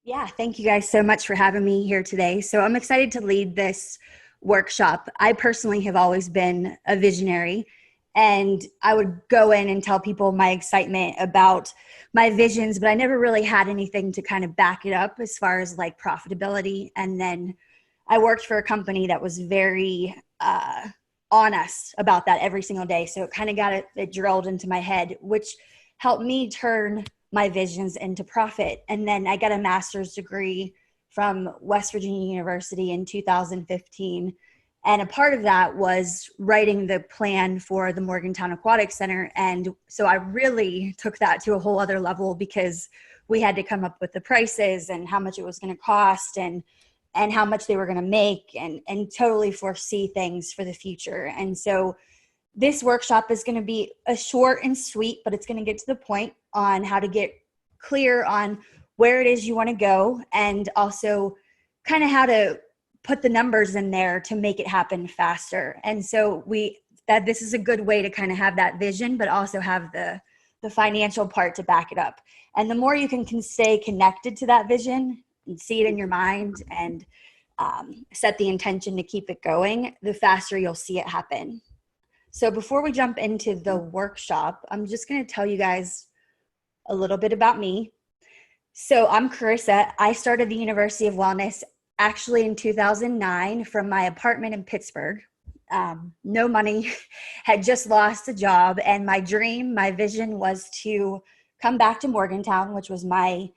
Yeah, thank you guys so much for having me here today. So I'm excited to lead this workshop. I personally have always been a visionary, and I would go in and tell people my excitement about my visions, but I never really had anything to kind of back it up as far as like profitability. And then I worked for a company that was very on us about that every single day. So it kind of got it drilled into my head, which helped me turn my visions into profit. And then I got a master's degree from West Virginia University in 2015. And a part of that was writing the plan for the Morgantown Aquatic Center. And so I really took that to a whole other level because we had to come up with the prices and how much it was going to cost and how much they were going to make and totally foresee things for the future. And so this workshop is going to be a short and sweet, but it's going to get to the point on how to get clear on where it is you want to go and also kind of how to put the numbers in there to make it happen faster. And so this is a good way to kind of have that vision, but also have the financial part to back it up. And the more you can stay connected to that vision and see it in your mind and set the intention to keep it going, the faster you'll see it happen. So before we jump into the workshop, I'm just going to tell you guys a little bit about me. So I'm Kerissa. I started the University of Wellness actually in 2009 from my apartment in Pittsburgh. No money, had just lost a job. And my dream, my vision was to come back to Morgantown, which was my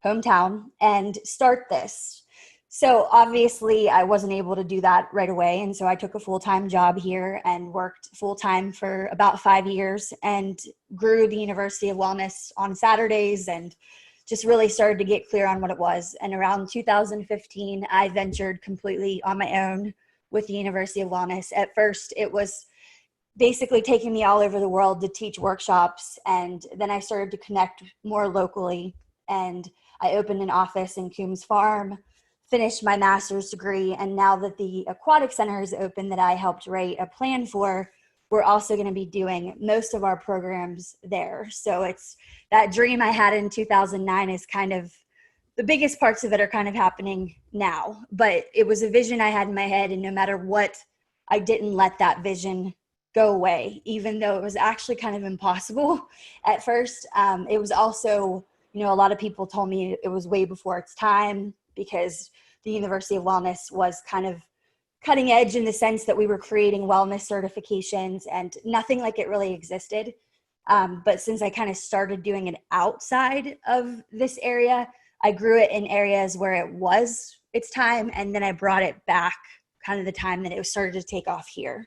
hometown, and start this. So obviously I wasn't able to do that right away. And so I took a full-time job here and worked full-time for about 5 years and grew the University of Wellness on Saturdays and just really started to get clear on what it was. And around 2015, I ventured completely on my own with the University of Wellness. At first, it was basically taking me all over the world to teach workshops. And then I started to connect more locally. And I opened an office in Coombs Farm, finished my master's degree, and now that the aquatic center is open that I helped write a plan for, we're also going to be doing most of our programs there. So it's that dream I had in 2009 is kind of the biggest parts of it are kind of happening now, but it was a vision I had in my head, and no matter what, I didn't let that vision go away, even though it was actually kind of impossible at first. It was also, a lot of people told me it was way before its time, because the University of Wellness was kind of cutting edge in the sense that we were creating wellness certifications and nothing like it really existed. But since I kind of started doing it outside of this area, I grew it in areas where it was its time, and then I brought it back kind of the time that it started to take off here.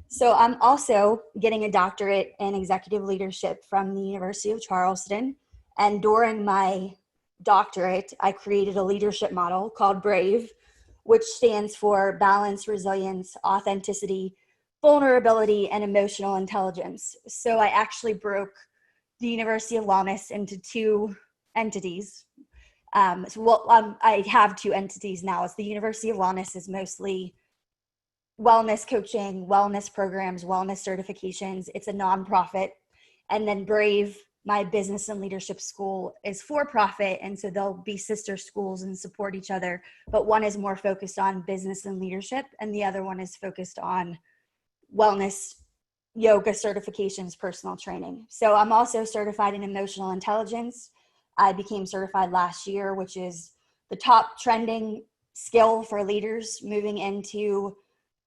So I'm also getting a doctorate in executive leadership from the University of Charleston. And during my doctorate, I created a leadership model called BRAVE, which stands for balance, resilience, authenticity, vulnerability, and emotional intelligence. So I actually broke the University of Wellness into two entities. I have two entities now. It's the University of Wellness is mostly wellness coaching, wellness programs, wellness certifications. It's a nonprofit. And then BRAVE, my business and leadership school, is for profit. And so they'll be sister schools and support each other. But one is more focused on business and leadership, and the other one is focused on wellness, yoga certifications, personal training. So I'm also certified in emotional intelligence. I became certified last year, which is the top trending skill for leaders moving into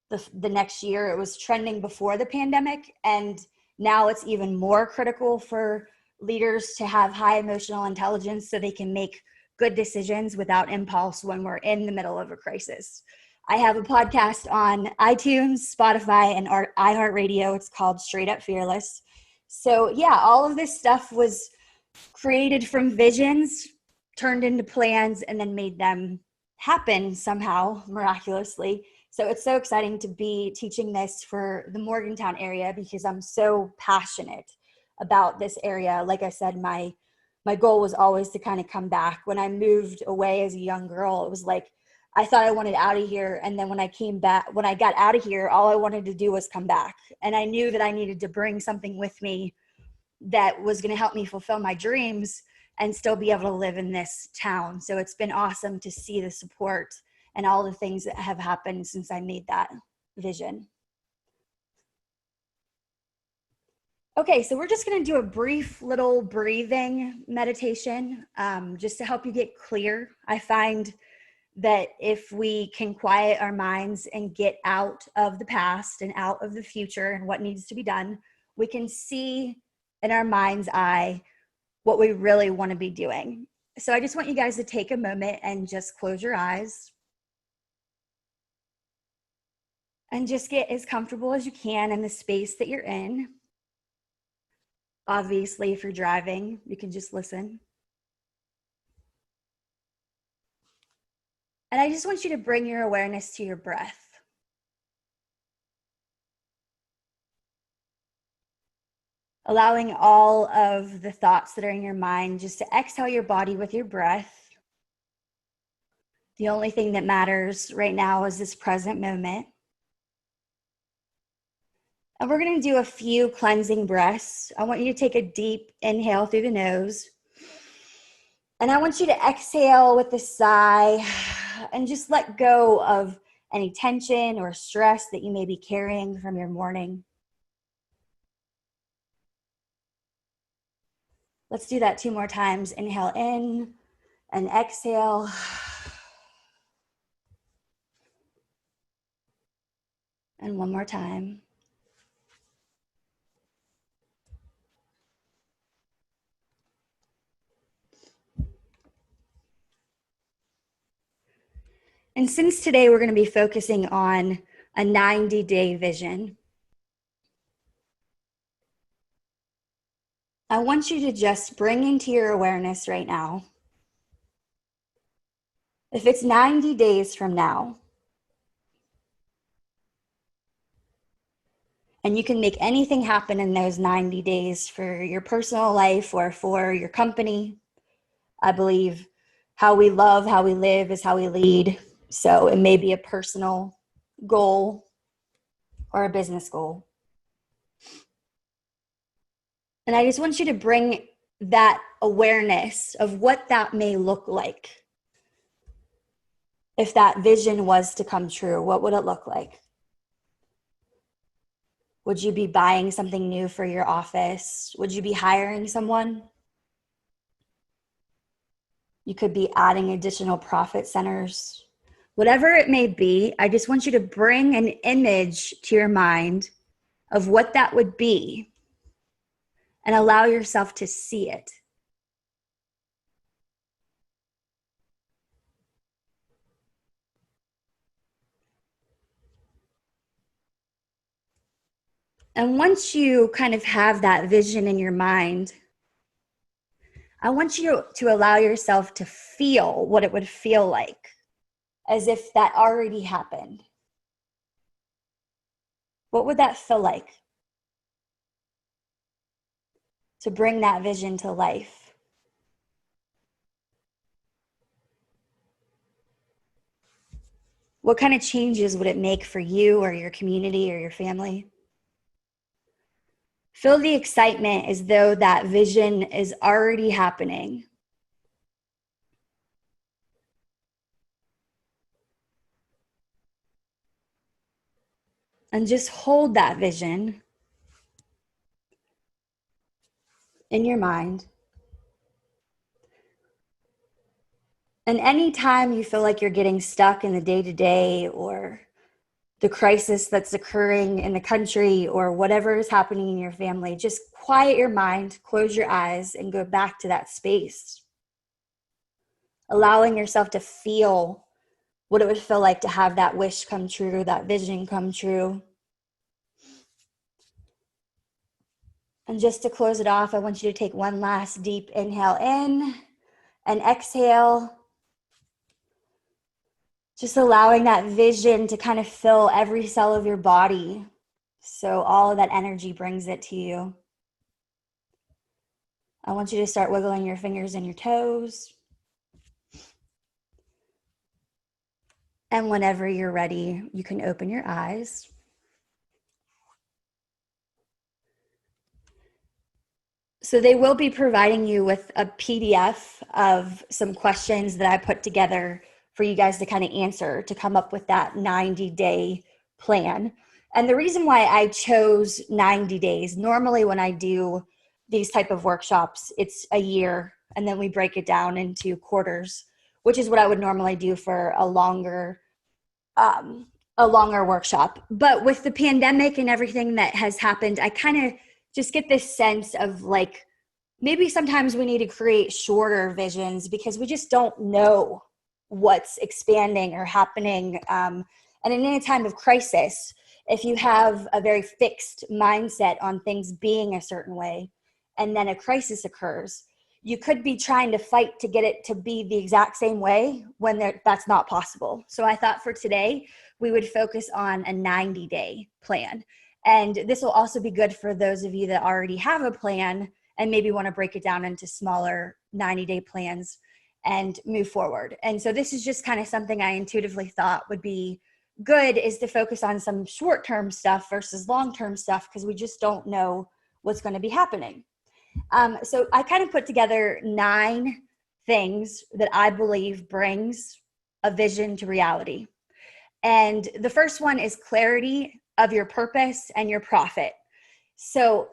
the next year. It was trending before the pandemic, and now it's even more critical for leaders to have high emotional intelligence so they can make good decisions without impulse when we're in the middle of a crisis. I have a podcast on iTunes, Spotify, and iHeartRadio. It's called Straight Up Fearless. So yeah, all of this stuff was created from visions, turned into plans, and then made them happen somehow miraculously. So it's so exciting to be teaching this for the Morgantown area because I'm so passionate about this area. Like I said, my goal was always to kind of come back. When I moved away as a young girl, it was like I thought I wanted out of here. And then when I got out of here, all I wanted to do was come back. And I knew that I needed to bring something with me that was going to help me fulfill my dreams. and still be able to live in this town. So it's been awesome to see the support and all the things that have happened since I made that vision. Okay, so we're just going to do a brief little breathing meditation just to help you get clear. I find that if we can quiet our minds and get out of the past and out of the future and what needs to be done, we can see in our mind's eye what we really want to be doing. So I just want you guys to take a moment and just close your eyes and just get as comfortable as you can in the space that you're in. Obviously, if you're driving, you can just listen. And I just want you to bring your awareness to your breath. Allowing all of the thoughts that are in your mind just to exhale your body with your breath. The only thing that matters right now is this present moment. And we're going to do a few cleansing breaths. I want you to take a deep inhale through the nose. And I want you to exhale with a sigh and just let go of any tension or stress that you may be carrying from your morning. Let's do that 2 more times. Inhale in and exhale. And 1 more time. And since today we're going to be focusing on a 90-day vision, I want you to just bring into your awareness right now, if it's 90 days from now, and you can make anything happen in those 90 days for your personal life or for your company. I believe how we love, how we live is how we lead. So it may be a personal goal or a business goal. And I just want you to bring that awareness of what that may look like. If that vision was to come true, what would it look like? Would you be buying something new for your office? Would you be hiring someone? You could be adding additional profit centers. Whatever it may be, I just want you to bring an image to your mind of what that would be and allow yourself to see it. And once you kind of have that vision in your mind, I want you to allow yourself to feel what it would feel like, as if that already happened. What would that feel like to bring that vision to life? What kind of changes would it make for you or your community or your family? Feel the excitement as though that vision is already happening. And just hold that vision in your mind. And anytime you feel like you're getting stuck in the day-to-day or the crisis that's occurring in the country or whatever is happening in your family, just quiet your mind, close your eyes, and go back to that space. Allowing yourself to feel what it would feel like to have that wish come true, that vision come true. And just to close it off, I want you to take one last deep inhale in and exhale. Just allowing that vision to kind of fill every cell of your body. So all of that energy brings it to you. I want you to start wiggling your fingers and your toes. And whenever you're ready, you can open your eyes. So they will be providing you with a PDF of some questions that I put together for you guys to kind of answer to come up with that 90-day plan. And the reason why I chose 90 days, normally when I do these type of workshops, it's a year and then we break it down into quarters, which is what I would normally do for a longer workshop. But with the pandemic and everything that has happened, I kind of just get this sense of like, maybe sometimes we need to create shorter visions because we just don't know what's expanding or happening. And in a time of crisis, if you have a very fixed mindset on things being a certain way, and then a crisis occurs, you could be trying to fight to get it to be the exact same way when that's not possible. So I thought for today, we would focus on a 90-day plan. And this will also be good for those of you that already have a plan and maybe want to break it down into smaller 90-day plans and move forward. And so this is just kind of something I intuitively thought would be good, is to focus on some short-term stuff versus long-term stuff, because we just don't know what's going to be happening. So I kind of put together 9 things that I believe brings a vision to reality. And the first one is clarity of your purpose and your profit. So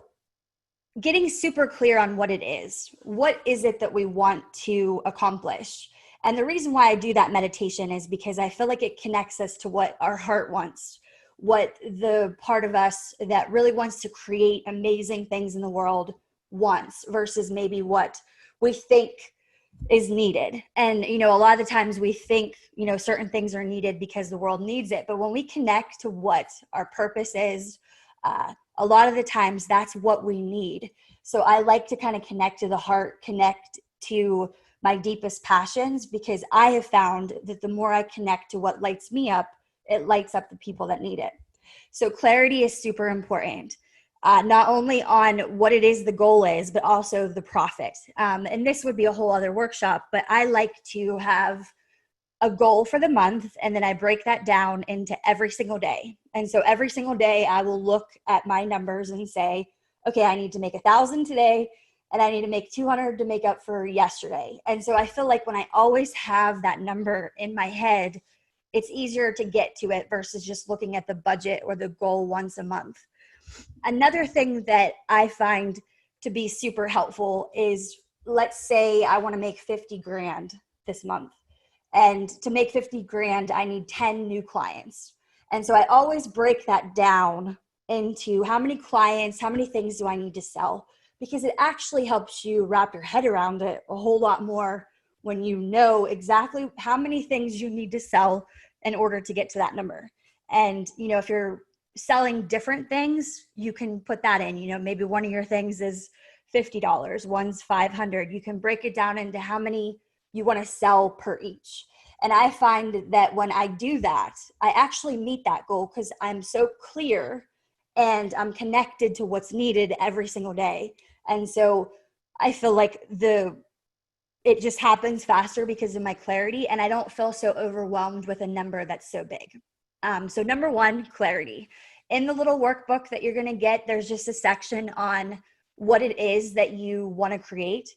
getting super clear on what it is. What is it that we want to accomplish? And the reason why I do that meditation is because I feel like it connects us to what our heart wants, what the part of us that really wants to create amazing things in the world wants, versus maybe what we think is needed. And, a lot of the times we think, certain things are needed because the world needs it. But when we connect to what our purpose is, a lot of the times that's what we need. So I like to kind of connect to the heart, connect to my deepest passions, because I have found that the more I connect to what lights me up, it lights up the people that need it. So clarity is super important. Not only on what it is the goal is, but also the profit. And this would be a whole other workshop, but I like to have a goal for the month, and then I break that down into every single day. And so every single day I will look at my numbers and say, okay, I need to make 1,000 today, and I need to make 200 to make up for yesterday. And so I feel like when I always have that number in my head, it's easier to get to it versus just looking at the budget or the goal once a month. Another thing that I find to be super helpful is, let's say I want to make 50 grand this month. And to make 50 grand, I need 10 new clients. And so I always break that down into how many clients, how many things do I need to sell? Because it actually helps you wrap your head around it a whole lot more when you know exactly how many things you need to sell in order to get to that number. And, if you're selling different things, you can put that in. Maybe one of your things is $50, one's $500. You can break it down into how many you want to sell per each. And I find that when I do that, I actually meet that goal because I'm so clear and I'm connected to what's needed every single day. And so I feel like it just happens faster because of my clarity, and I don't feel so overwhelmed with a number that's so big. So number 1, clarity. In the little workbook that you're going to get, there's just a section on what it is that you want to create.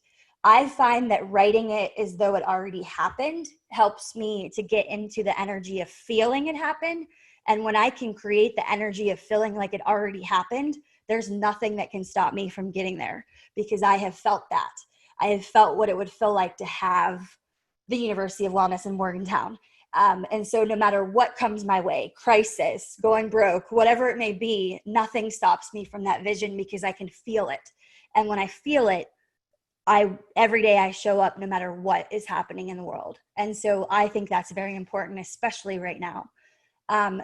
I find that writing it as though it already happened helps me to get into the energy of feeling it happen. And when I can create the energy of feeling like it already happened, there's nothing that can stop me from getting there, because I have felt that. I have felt what it would feel like to have the University of Wellness in Morgantown. And so no matter what comes my way, crisis, going broke, whatever it may be, nothing stops me from that vision because I can feel it. And when I feel it, every day I show up no matter what is happening in the world. And so I think that's very important, especially right now.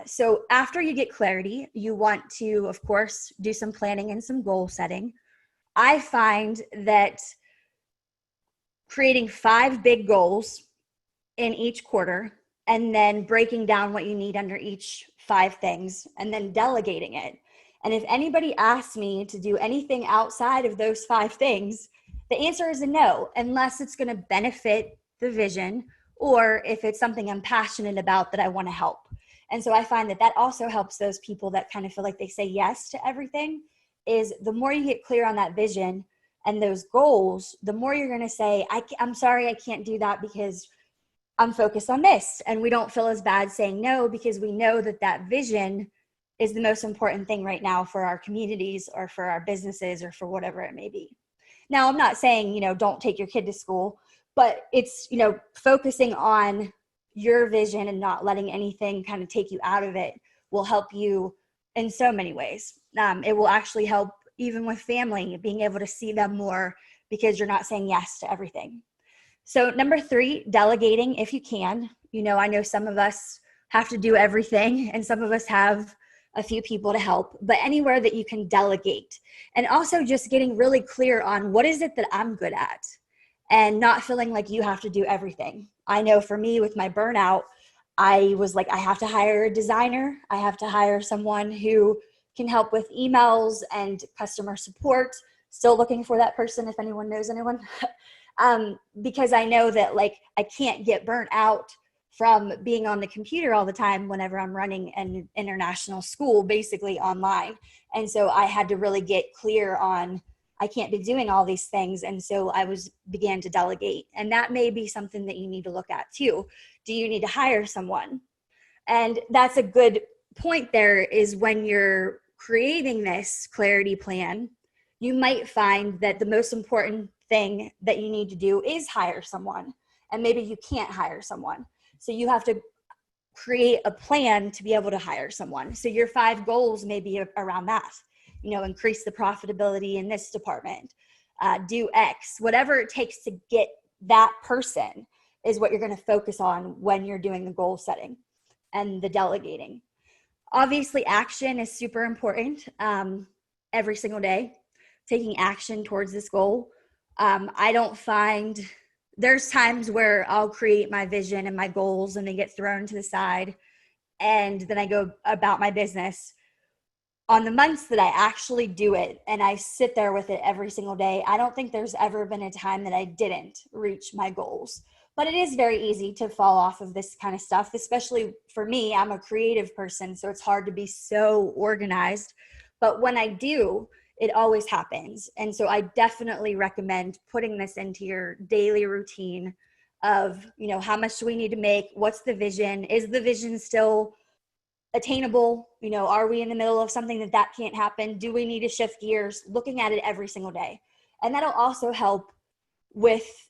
So after you get clarity, you want to, of course, do some planning and some goal setting. I find that creating 5 big goals in each quarter, and then breaking down what you need under each 5 things, and then delegating it. And if anybody asks me to do anything outside of those 5 things, the answer is a no, unless it's going to benefit the vision, or if it's something I'm passionate about that I want to help. And so I find that also helps those people that kind of feel like they say yes to everything, is the more you get clear on that vision, and those goals, the more you're going to say, I'm sorry, I can't do that because I'm focused on this. And we don't feel as bad saying no, because we know that that vision is the most important thing right now for our communities or for our businesses or for whatever it may be. Now, I'm not saying, don't take your kid to school, but it's, focusing on your vision and not letting anything kind of take you out of it will help you in so many ways. It will actually help even with family, being able to see them more because you're not saying yes to everything. So number 3, delegating if you can. I know some of us have to do everything and some of us have a few people to help, but anywhere that you can delegate. And also just getting really clear on what is it that I'm good at and not feeling like you have to do everything. I know for me with my burnout, I was like, I have to hire a designer. I have to hire someone who can help with emails and customer support. Still looking for that person if anyone knows anyone. Because I know that I can't get burnt out from being on the computer all the time whenever I'm running an international school, basically online. And so I had to really get clear on, I can't be doing all these things. And so began to delegate. And that may be something that you need to look at too. Do you need to hire someone? And that's a good point there, is when you're creating this clarity plan, you might find that the most important thing that you need to do is hire someone. And maybe you can't hire someone. So you have to create a plan to be able to hire someone. So your 5 goals may be around that. Increase the profitability in this department, do X, whatever it takes to get that person is what you're going to focus on when you're doing the goal setting and the delegating. Obviously, action is super important every single day, taking action towards this goal. I don't find, there's times where I'll create my vision and my goals and they get thrown to the side and then I go about my business. On the months that I actually do it and I sit there with it every single day, I don't think there's ever been a time that I didn't reach my goals. But it is very easy to fall off of this kind of stuff, especially for me. I'm a creative person, so it's hard to be so organized. But when I do, it always happens. And so I definitely recommend putting this into your daily routine of, how much do we need to make? What's the vision? Is the vision still attainable? Are we in the middle of something that can't happen? Do we need to shift gears? Looking at it every single day. And that'll also help with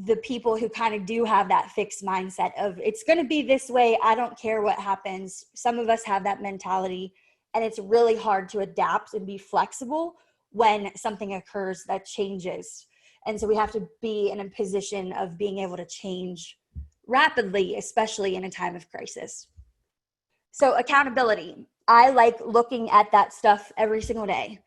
the people who kind of do have that fixed mindset of it's going to be this way. I don't care what happens. Some of us have that mentality, and it's really hard to adapt and be flexible when something occurs that changes. And so we have to be in a position of being able to change rapidly, especially in a time of crisis. So accountability. I like looking at that stuff every single day.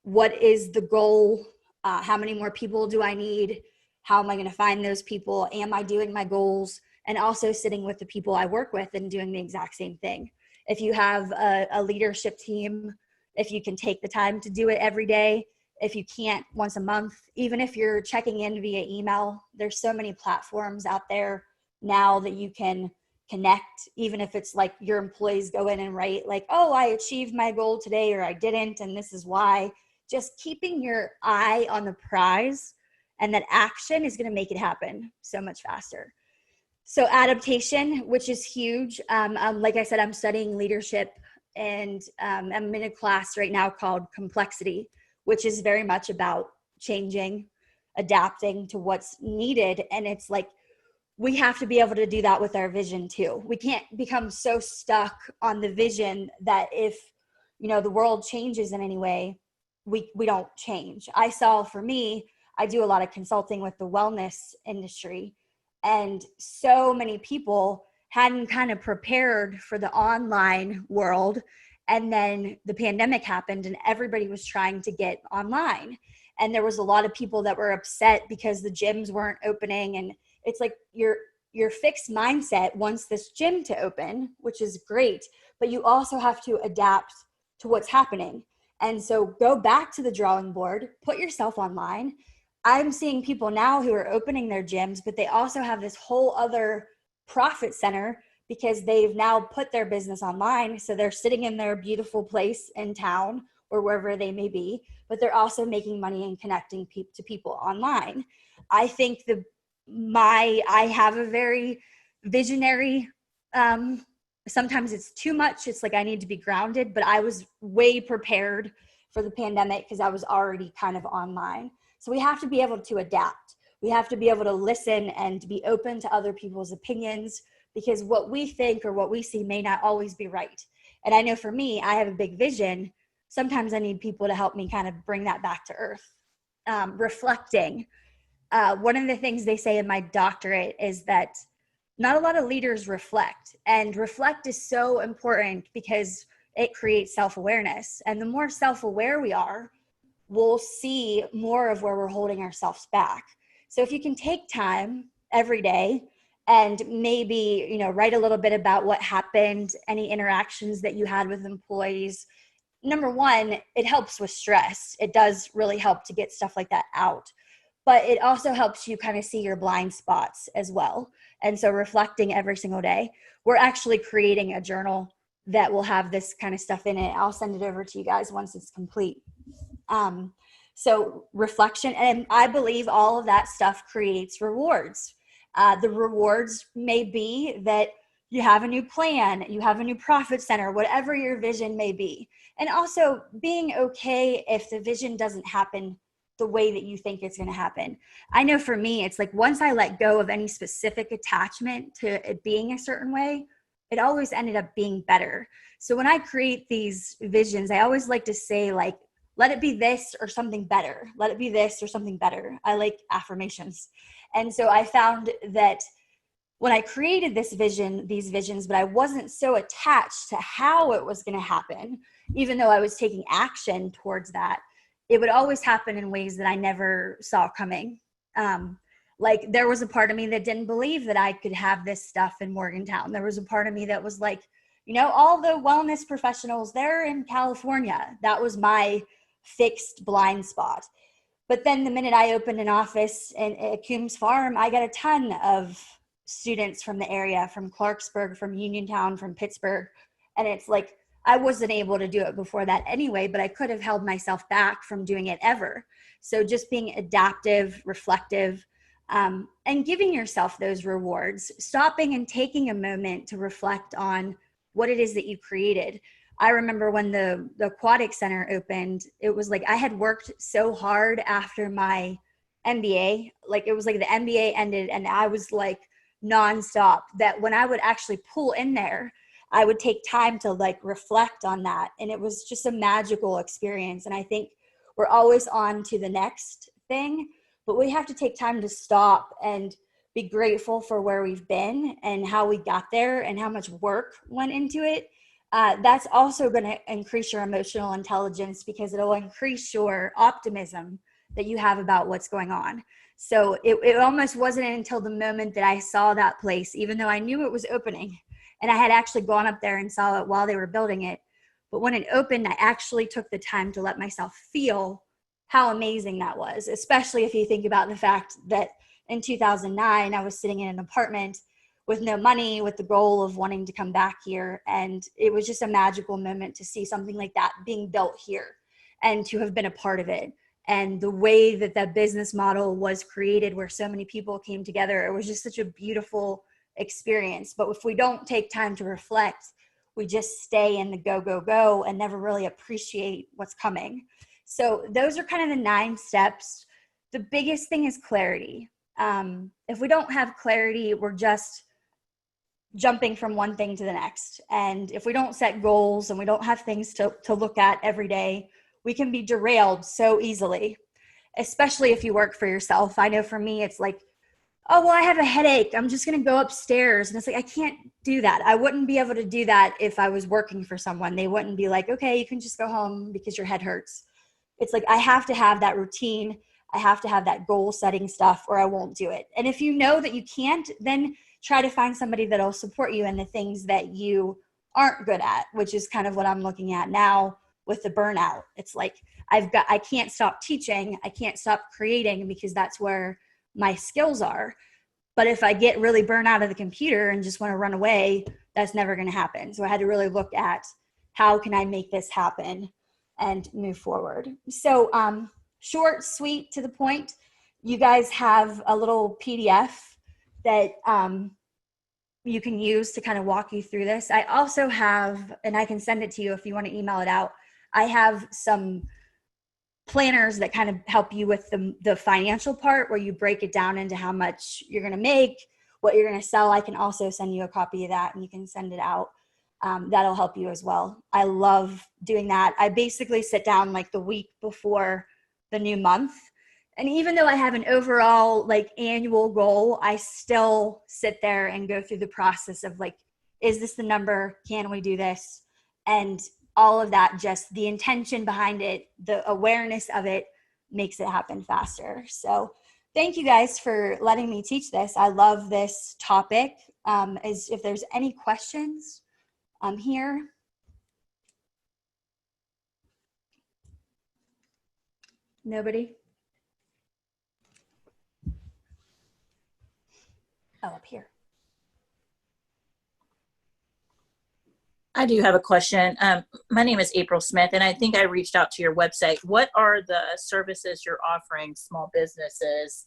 What is the goal? How many more people do I need? How am I going to find those people? Am I doing my goals? And also sitting with the people I work with and doing the exact same thing. If you have a leadership team, if you can take the time to do it every day, if you can't, once a month, even if you're checking in via email, there's so many platforms out there now that you can connect, even if it's like your employees go in and write like, oh, I achieved my goal today, or I didn't, and this is why. Just keeping your eye on the prize and that action is going to make it happen so much faster. So adaptation, which is huge. Like I said, I'm studying leadership, and I'm in a class right now called Complexity, which is very much about changing, adapting to what's needed. And it's like, we have to be able to do that with our vision too. We can't become so stuck on the vision that if, the world changes in any way, we don't change. I saw, for me, I do a lot of consulting with the wellness industry, and so many people hadn't kind of prepared for the online world. And then the pandemic happened and everybody was trying to get online. And there was a lot of people that were upset because the gyms weren't opening. And it's like your fixed mindset wants this gym to open, which is great, but you also have to adapt to what's happening. And so go back to the drawing board, put yourself online. I'm seeing people now who are opening their gyms, but they also have this whole other profit center because they've now put their business online. So they're sitting in their beautiful place in town, or wherever they may be, but they're also making money and connecting to people online. I think I have a very visionary, sometimes it's too much. It's like I need to be grounded, but I was way prepared for the pandemic because I was already kind of online. So we have to be able to adapt. We have to be able to listen and be open to other people's opinions, because what we think or what we see may not always be right. And I know for me, I have a big vision. Sometimes I need people to help me kind of bring that back to earth. Reflecting. One of the things they say in my doctorate is that not a lot of leaders reflect, and reflect is so important because it creates self-awareness. And the more self-aware we are, we'll see more of where we're holding ourselves back. So if you can take time every day and maybe, write a little bit about what happened, any interactions that you had with employees. Number one, it helps with stress. It does really help to get stuff like that out. But it also helps you kind of see your blind spots as well. And so reflecting every single day, we're actually creating a journal that will have this kind of stuff in it. I'll send it over to you guys once it's complete. So reflection, and I believe all of that stuff creates rewards. The rewards may be that you have a new plan, you have a new profit center, whatever your vision may be. And also being okay if the vision doesn't happen the way that you think it's going to happen. I know for me, it's like once I let go of any specific attachment to it being a certain way, it always ended up being better. So when I create these visions, I always like to say, like, let it be this or something better. Let it be this or something better. I like affirmations. And so I found that when I created these visions, but I wasn't so attached to how it was going to happen, even though I was taking action towards that, it would always happen in ways that I never saw coming. Like there was a part of me that didn't believe that I could have this stuff in Morgantown. There was a part of me that was like, all the wellness professionals, they're in California. That was my fixed blind spot. But then the minute I opened an office at Kuis Farm, I got a ton of students from the area, from Clarksburg, from Uniontown, from Pittsburgh. And it's like, I wasn't able to do it before that anyway, but I could have held myself back from doing it ever. So just being adaptive, reflective, and giving yourself those rewards, stopping and taking a moment to reflect on what it is that you created. I remember when the aquatic center opened, it was like I had worked so hard after my MBA. Like it was like the MBA ended and I was like nonstop, that when I would actually pull in there, I would take time to like reflect on that. And it was just a magical experience. And I think we're always on to the next thing, but we have to take time to stop and be grateful for where we've been and how we got there and how much work went into it. That's also going to increase your emotional intelligence because it'll increase your optimism that you have about what's going on. So it almost wasn't until the moment that I saw that place, even though I knew it was opening and I had actually gone up there and saw it while they were building it. But when it opened, I actually took the time to let myself feel how amazing that was, especially if you think about the fact that in 2009, I was sitting in an apartment with no money, with the goal of wanting to come back here. And it was just a magical moment to see something like that being built here and to have been a part of it. And the way that that business model was created where so many people came together, it was just such a beautiful experience. But if we don't take time to reflect, we just stay in the go, go, go and never really appreciate what's coming. So those are kind of the 9 steps. The biggest thing is clarity. If we don't have clarity, we're just jumping from one thing to the next. And if we don't set goals and we don't have things to look at every day, we can be derailed so easily, especially if you work for yourself. I know for me, it's like, oh, well, I have a headache. I'm just going to go upstairs. And it's like, I can't do that. I wouldn't be able to do that if I was working for someone. They wouldn't be like, okay, you can just go home because your head hurts. It's like, I have to have that routine. I have to have that goal setting stuff or I won't do it. And if you know that you can't, then try to find somebody that'll support you in the things that you aren't good at, which is kind of what I'm looking at now with the burnout. It's like, I can't stop teaching. I can't stop creating because that's where my skills are. But if I get really burnt out of the computer and just want to run away, that's never going to happen. So I had to really look at how can I make this happen? and move forward. So short, sweet, to the point. You guys have a little PDF that you can use to kind of walk you through this. I also have, and I can send it to you if you want to email it out, I have some planners that kind of help you with the financial part, where you break it down into how much you're going to make, what you're going to sell. I can also send you a copy of that and you can send it out. That'll help you as well. I love doing that. I basically sit down like the week before the new month. And even though I have an overall like annual goal, I still sit there and go through the process of like, is this the number? Can we do this? And all of that, just the intention behind it, the awareness of it makes it happen faster. So thank you guys for letting me teach this. I love this topic. If there's any questions, I'm here. Nobody? Oh, up here. I do have a question. My name is April Smith, and I think I reached out to your website. What are the services you're offering small businesses?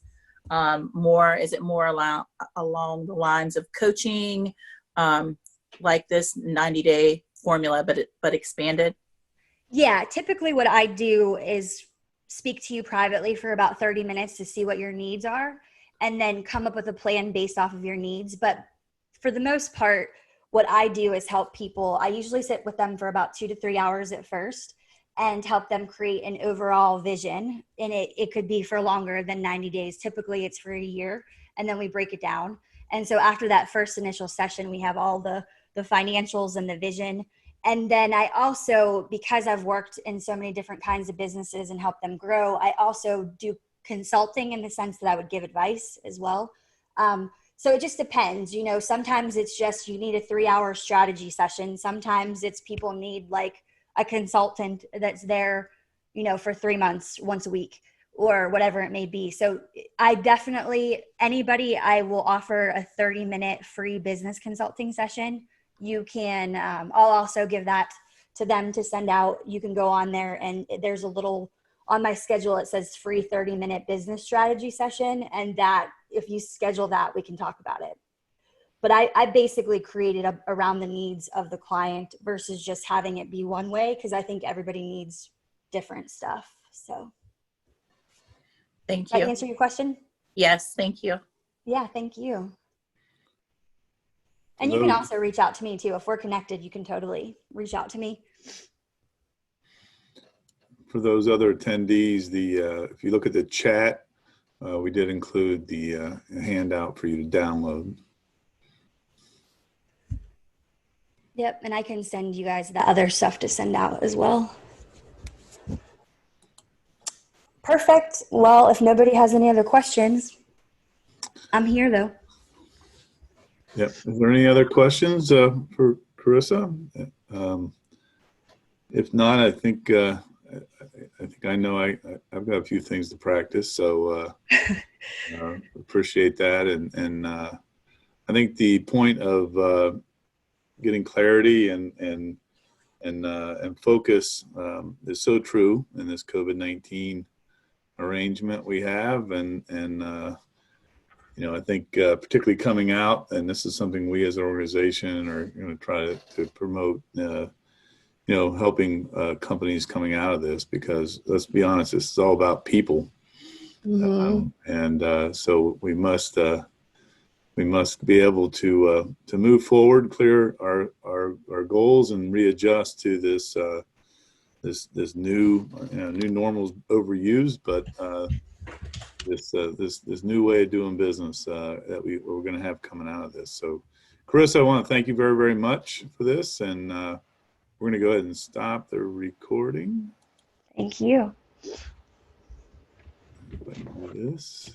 Is it more along the lines of coaching, like this 90-day formula, but expanded? Yeah, typically what I do is speak to you privately for about 30 minutes to see what your needs are, and then come up with a plan based off of your needs. But for the most part, what I do is help people. I usually sit with them for about 2 to 3 hours at first and help them create an overall vision. And it could be for longer than 90 days. Typically it's for a year, and then we break it down. And so after that first initial session, we have all the financials and the vision. And then I also, because I've worked in so many different kinds of businesses and help them grow, I also do consulting in the sense that I would give advice as well. So it just depends, sometimes it's just, you need a 3-hour strategy session. Sometimes it's people need like a consultant that's there, for 3 months, once a week, or whatever it may be. So I definitely, anybody, I will offer a 30-minute free business consulting session. You can, I'll also give that to them to send out. You can go on there, and there's a little on my schedule, it says free 30-minute business strategy session. And that, if you schedule that, we can talk about it. But I basically created around the needs of the client versus just having it be one way, because I think everybody needs different stuff. So thank you. Did I answer your question? Yes, thank you. Yeah, thank you. And you can also reach out to me too. If we're connected, you can totally reach out to me. For those other attendees, if you look at the chat, we did include the handout for you to download. Yep, and I can send you guys the other stuff to send out as well. Perfect. Well, if nobody has any other questions, I'm here though. Yep. Is there any other questions for Kerissa? If not, I think I know I've got a few things to practice, so appreciate that. And I think the point of getting clarity and focus is so true in this COVID-19 arrangement we have, and I think particularly coming out, and this is something we as an organization are going to try to promote. Helping companies coming out of this, because let's be honest, this is all about people. Mm-hmm. So we must be able to move forward, clear our goals, and readjust to this new normal's overused, but this new way of doing business that we're going to have coming out of this. So, Kerissa, I want to thank you very, very much for this, and we're going to go ahead and stop the recording. Thank you. Do this.